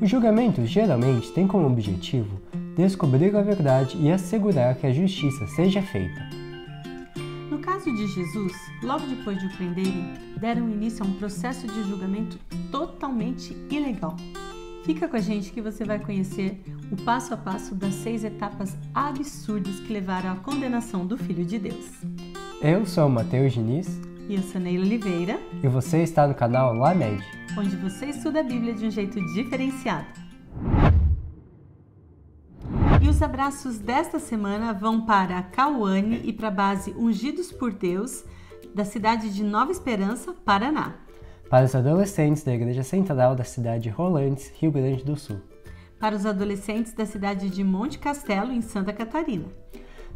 O julgamento geralmente tem como objetivo descobrir a verdade e assegurar que a justiça seja feita. No caso de Jesus, logo depois de o prenderem, deram início a um processo de julgamento totalmente ilegal. Fica com a gente que você vai conhecer o passo a passo das 6 etapas absurdas que levaram à condenação do Filho de Deus. Eu sou o Matheus Diniz. E eu sou Neila Oliveira. E você está no canal LaMed, onde você estuda a Bíblia de um jeito diferenciado. E os abraços desta semana vão para a Cauane e para a base Ungidos por Deus, da cidade de Nova Esperança, Paraná. Para os adolescentes da Igreja Central da cidade de Rolantes, Rio Grande do Sul. Para os adolescentes da cidade de Monte Castelo, em Santa Catarina.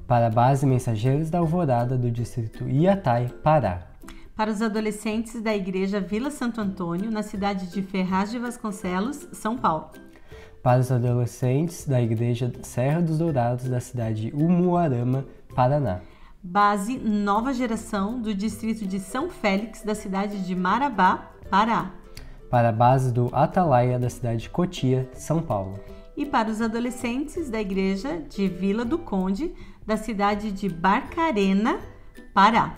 Para a base Mensageiros da Alvorada do distrito Iatai, Pará. Para os adolescentes da Igreja Vila Santo Antônio, na cidade de Ferraz de Vasconcelos, São Paulo. Para os adolescentes da Igreja Serra dos Dourados, da cidade de Umuarama, Paraná. Base Nova Geração, do distrito de São Félix, da cidade de Marabá, Pará. Para a base do Atalaia, da cidade de Cotia, São Paulo. E para os adolescentes da Igreja de Vila do Conde, da cidade de Barcarena, Pará.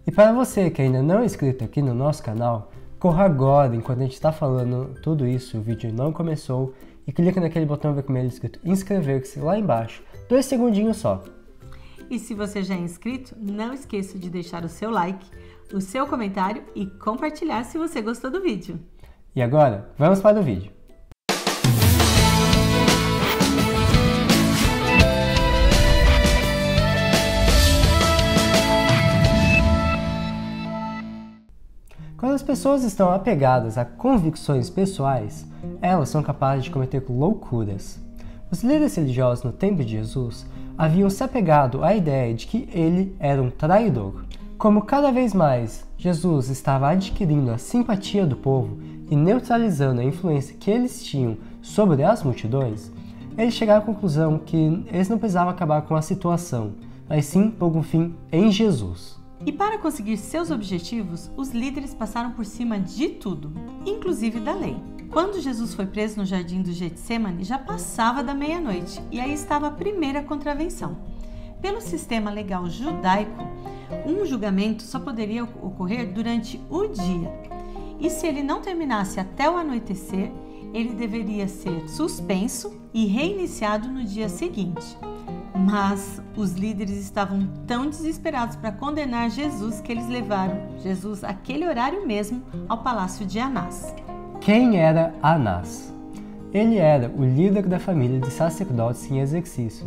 E para você que ainda não é inscrito aqui no nosso canal, corra agora, enquanto a gente está falando tudo isso, o vídeo não começou, e clica naquele botão vermelho escrito inscrever-se lá embaixo, 2 segundinhos só. E se você já é inscrito, não esqueça de deixar o seu like, o seu comentário e compartilhar se você gostou do vídeo. E agora, vamos para o vídeo. Quando as pessoas estão apegadas a convicções pessoais, elas são capazes de cometer loucuras. Os líderes religiosos no tempo de Jesus haviam se apegado à ideia de que ele era um traidor. Como cada vez mais Jesus estava adquirindo a simpatia do povo e neutralizando a influência que eles tinham sobre as multidões, eles chegaram à conclusão que eles não precisavam acabar com a situação, mas sim pôr um fim em Jesus. E para conseguir seus objetivos, os líderes passaram por cima de tudo, inclusive da lei. Quando Jesus foi preso no jardim do Getsêmani, já passava da meia-noite e aí estava a primeira contravenção. Pelo sistema legal judaico, um julgamento só poderia ocorrer durante o dia. E se ele não terminasse até o anoitecer, ele deveria ser suspenso e reiniciado no dia seguinte. Mas os líderes estavam tão desesperados para condenar Jesus que eles levaram Jesus àquele horário mesmo ao palácio de Anás. Quem era Anás? Ele era o líder da família de sacerdotes em exercício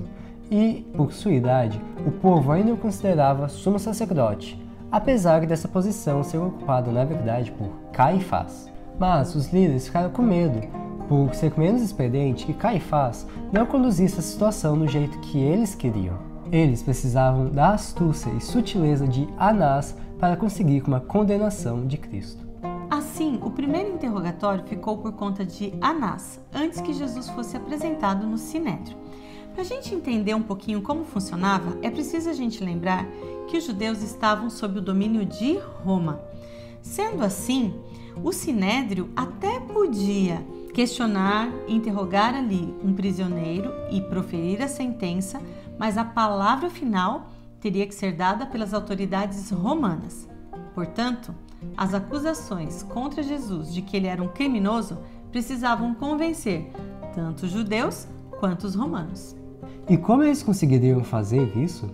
e, por sua idade, o povo ainda o considerava sumo sacerdote, apesar dessa posição ser ocupada na verdade por Caifás. Mas os líderes ficaram com medo, por ser menos experiente, que Caifás não conduzisse a situação do jeito que eles queriam. Eles precisavam da astúcia e sutileza de Anás para conseguir uma condenação de Cristo. Assim, o primeiro interrogatório ficou por conta de Anás, antes que Jesus fosse apresentado no Sinédrio. Para a gente entender um pouquinho como funcionava, é preciso a gente lembrar que os judeus estavam sob o domínio de Roma. Sendo assim, o Sinédrio até podia questionar, interrogar ali um prisioneiro e proferir a sentença, mas a palavra final teria que ser dada pelas autoridades romanas. Portanto, as acusações contra Jesus de que ele era um criminoso precisavam convencer tanto os judeus quanto os romanos. E como eles conseguiriam fazer isso?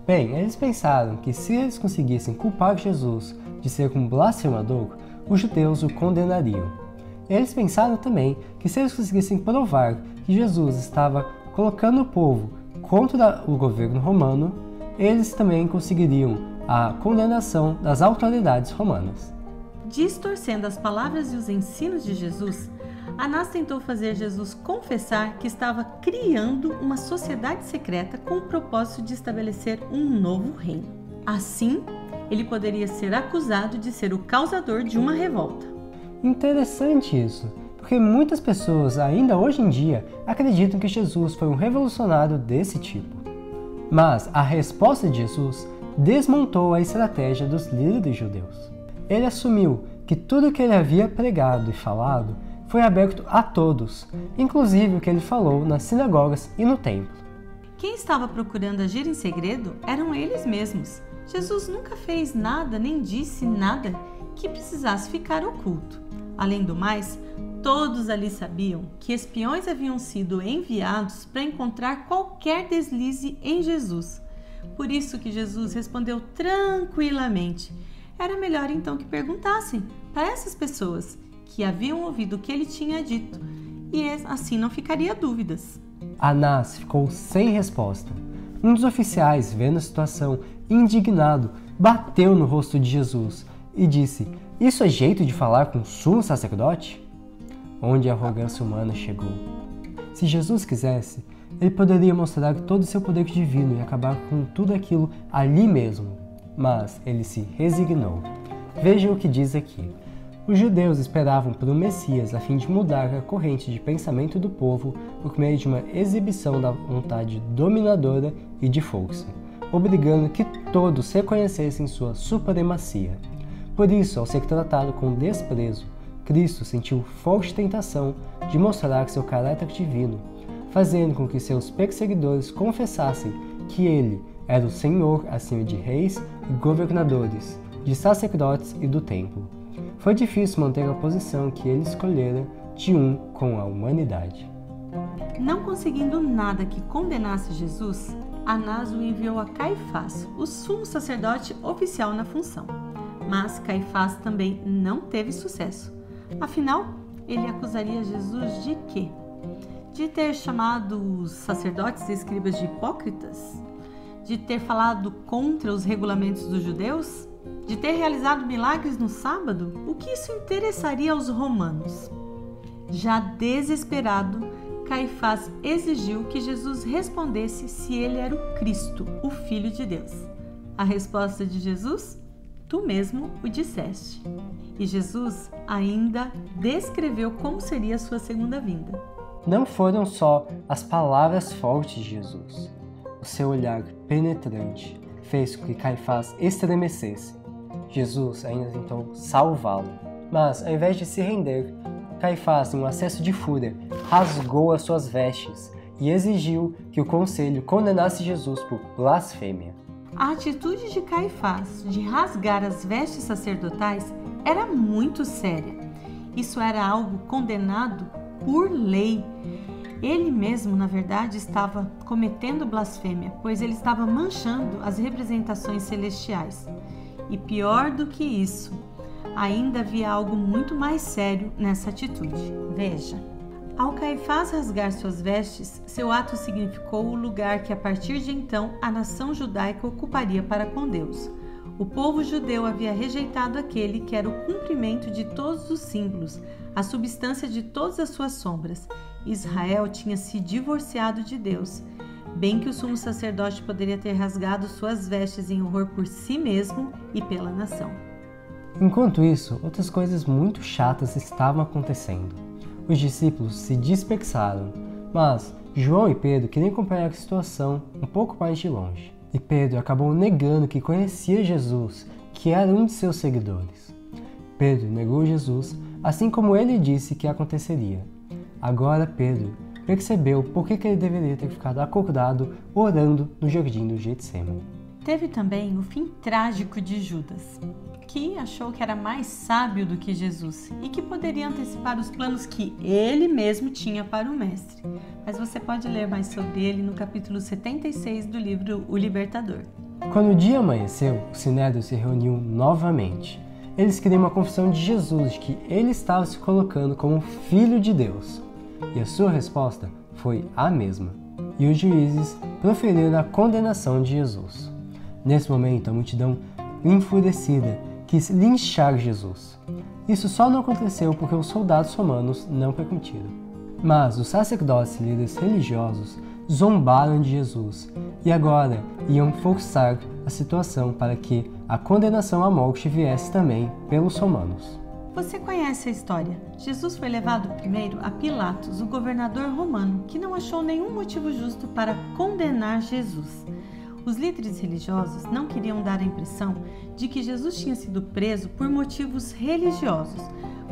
Bem, eles pensaram que se eles conseguissem culpar Jesus de ser um blasfemador, os judeus o condenariam. Eles pensaram também que se eles conseguissem provar que Jesus estava colocando o povo contra o governo romano, eles também conseguiriam a condenação das autoridades romanas. Distorcendo as palavras e os ensinos de Jesus, Anás tentou fazer Jesus confessar que estava criando uma sociedade secreta com o propósito de estabelecer um novo reino. Assim, ele poderia ser acusado de ser o causador de uma revolta. Interessante isso, porque muitas pessoas ainda hoje em dia acreditam que Jesus foi um revolucionário desse tipo. Mas a resposta de Jesus desmontou a estratégia dos líderes judeus. Ele assumiu que tudo o que ele havia pregado e falado foi aberto a todos, inclusive o que ele falou nas sinagogas e no templo. Quem estava procurando agir em segredo eram eles mesmos. Jesus nunca fez nada nem disse nada que precisasse ficar oculto. Além do mais, todos ali sabiam que espiões haviam sido enviados para encontrar qualquer deslize em Jesus. Por isso que Jesus respondeu tranquilamente. Era melhor então que perguntassem para essas pessoas que haviam ouvido o que ele tinha dito, e assim não ficaria dúvidas. Anás ficou sem resposta. Um dos oficiais, vendo a situação, indignado, bateu no rosto de Jesus e disse: "Isso é jeito de falar com o sumo sacerdote?" Onde a arrogância humana chegou. Se Jesus quisesse, ele poderia mostrar todo o seu poder divino e acabar com tudo aquilo ali mesmo. Mas ele se resignou. Veja o que diz aqui. Os judeus esperavam por um Messias a fim de mudar a corrente de pensamento do povo por meio de uma exibição da vontade dominadora e de força, obrigando que todos reconhecessem sua supremacia. Por isso, ao ser tratado com desprezo, Cristo sentiu forte tentação de mostrar seu caráter divino, fazendo com que seus perseguidores confessassem que ele era o Senhor acima de reis e governadores, de sacerdotes e do templo. Foi difícil manter a posição que ele escolhera de um com a humanidade. Não conseguindo nada que condenasse Jesus, Anás o enviou a Caifás, o sumo sacerdote oficial na função. Mas Caifás também não teve sucesso. Afinal, ele acusaria Jesus de quê? De ter chamado os sacerdotes e escribas de hipócritas? De ter falado contra os regulamentos dos judeus? De ter realizado milagres no sábado? O que isso interessaria aos romanos? Já desesperado, Caifás exigiu que Jesus respondesse se ele era o Cristo, o Filho de Deus. A resposta de Jesus? Tu mesmo o disseste. E Jesus ainda descreveu como seria a sua segunda vinda. Não foram só as palavras fortes de Jesus. O seu olhar penetrante fez com que Caifás estremecesse. Jesus ainda tentou salvá-lo, mas ao invés de se render, Caifás, em um acesso de fúria, rasgou as suas vestes e exigiu que o conselho condenasse Jesus por blasfêmia. A atitude de Caifás de rasgar as vestes sacerdotais era muito séria. Isso era algo condenado por lei. Ele mesmo, na verdade, estava cometendo blasfêmia, pois ele estava manchando as representações celestiais. E pior do que isso, ainda havia algo muito mais sério nessa atitude. Veja, ao Caifás rasgar suas vestes, seu ato significou o lugar que a partir de então a nação judaica ocuparia para com Deus. O povo judeu havia rejeitado aquele que era o cumprimento de todos os símbolos, a substância de todas as suas sombras. Israel tinha se divorciado de Deus, bem que o sumo sacerdote poderia ter rasgado suas vestes em horror por si mesmo e pela nação. Enquanto isso, outras coisas muito chatas estavam acontecendo. Os discípulos se dispersaram, mas João e Pedro queriam acompanhar a situação um pouco mais de longe. E Pedro acabou negando que conhecia Jesus, que era um de seus seguidores. Pedro negou Jesus, assim como ele disse que aconteceria. Agora Pedro percebeu por que ele deveria ter ficado acordado orando no jardim do Getsemane. Teve também o fim trágico de Judas, que achou que era mais sábio do que Jesus e que poderia antecipar os planos que ele mesmo tinha para o Mestre. Mas você pode ler mais sobre ele no capítulo 76 do livro O Libertador. Quando o dia amanheceu, o Sinédrio se reuniu novamente. Eles queriam uma confissão de Jesus de que ele estava se colocando como Filho de Deus. E a sua resposta foi a mesma. E os juízes proferiram a condenação de Jesus. Nesse momento, a multidão enfurecida quis linchar Jesus. Isso só não aconteceu porque os soldados romanos não permitiram. Mas os sacerdotes e líderes religiosos zombaram de Jesus e agora iam forçar a situação para que a condenação à morte viesse também pelos romanos. Você conhece a história. Jesus foi levado primeiro a Pilatos, o governador romano, que não achou nenhum motivo justo para condenar Jesus. Os líderes religiosos não queriam dar a impressão de que Jesus tinha sido preso por motivos religiosos.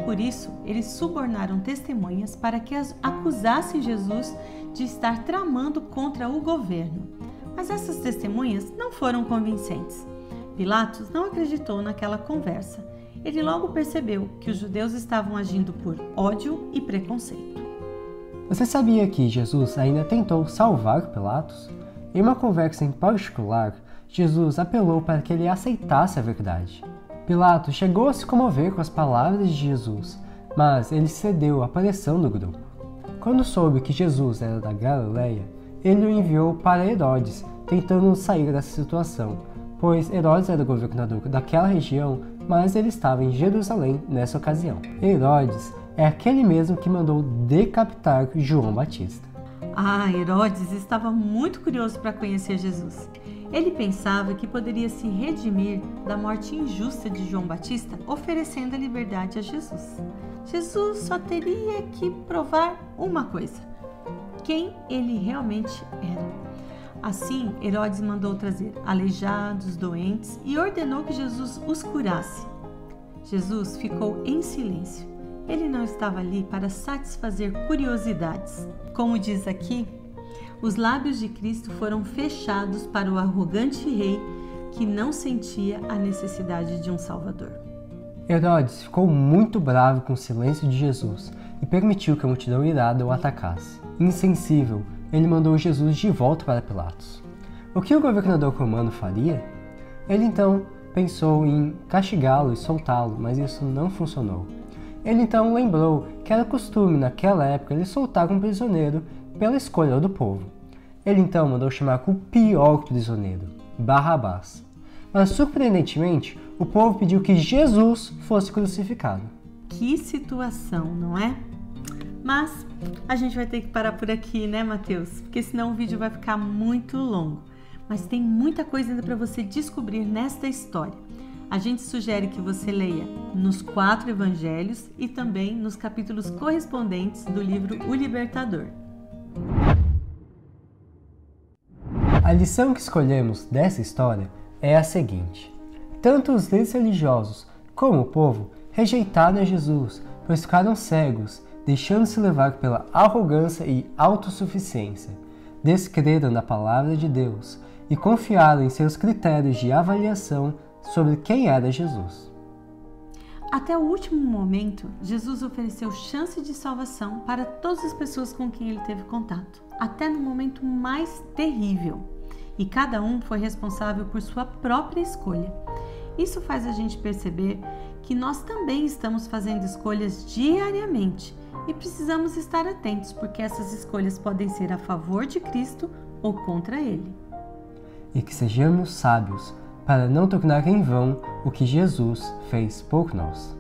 Por isso, eles subornaram testemunhas para que acusassem Jesus de estar tramando contra o governo. Mas essas testemunhas não foram convincentes. Pilatos não acreditou naquela conversa. Ele logo percebeu que os judeus estavam agindo por ódio e preconceito. Você sabia que Jesus ainda tentou salvar Pilatos? Em uma conversa em particular, Jesus apelou para que ele aceitasse a verdade. Pilatos chegou a se comover com as palavras de Jesus, mas ele cedeu à pressão do grupo. Quando soube que Jesus era da Galileia, ele o enviou para Herodes, tentando sair dessa situação, pois Herodes era o governador daquela região, mas ele estava em Jerusalém nessa ocasião. Herodes é aquele mesmo que mandou decapitar João Batista. Herodes estava muito curioso para conhecer Jesus. Ele pensava que poderia se redimir da morte injusta de João Batista, oferecendo a liberdade a Jesus. Jesus só teria que provar uma coisa: quem ele realmente era. Assim, Herodes mandou trazer aleijados, doentes e ordenou que Jesus os curasse. Jesus ficou em silêncio. Ele não estava ali para satisfazer curiosidades. Como diz aqui, os lábios de Cristo foram fechados para o arrogante rei que não sentia a necessidade de um Salvador. Herodes ficou muito bravo com o silêncio de Jesus e permitiu que a multidão irada o atacasse. Insensível, ele mandou Jesus de volta para Pilatos. O que o governador romano faria? Ele então pensou em castigá-lo e soltá-lo, mas isso não funcionou. Ele então lembrou que era costume naquela época ele soltar um prisioneiro pela escolha do povo. Ele então mandou chamar o pior prisioneiro, Barrabás. Mas surpreendentemente, o povo pediu que Jesus fosse crucificado. Que situação, não é? Mas a gente vai ter que parar por aqui, né, Mateus? Porque senão o vídeo vai ficar muito longo. Mas tem muita coisa ainda para você descobrir nesta história. A gente sugere que você leia nos 4 evangelhos e também nos capítulos correspondentes do livro O Libertador. A lição que escolhemos dessa história é a seguinte: tanto os líderes religiosos como o povo rejeitaram Jesus, pois ficaram cegos, deixando-se levar pela arrogância e autossuficiência, descreram na palavra de Deus e confiaram em seus critérios de avaliação sobre quem era Jesus. Até o último momento, Jesus ofereceu chance de salvação para todas as pessoas com quem ele teve contato, até no momento mais terrível. E cada um foi responsável por sua própria escolha. Isso faz a gente perceber que nós também estamos fazendo escolhas diariamente e precisamos estar atentos, porque essas escolhas podem ser a favor de Cristo ou contra Ele. E que sejamos sábios para não tornar em vão o que Jesus fez por nós.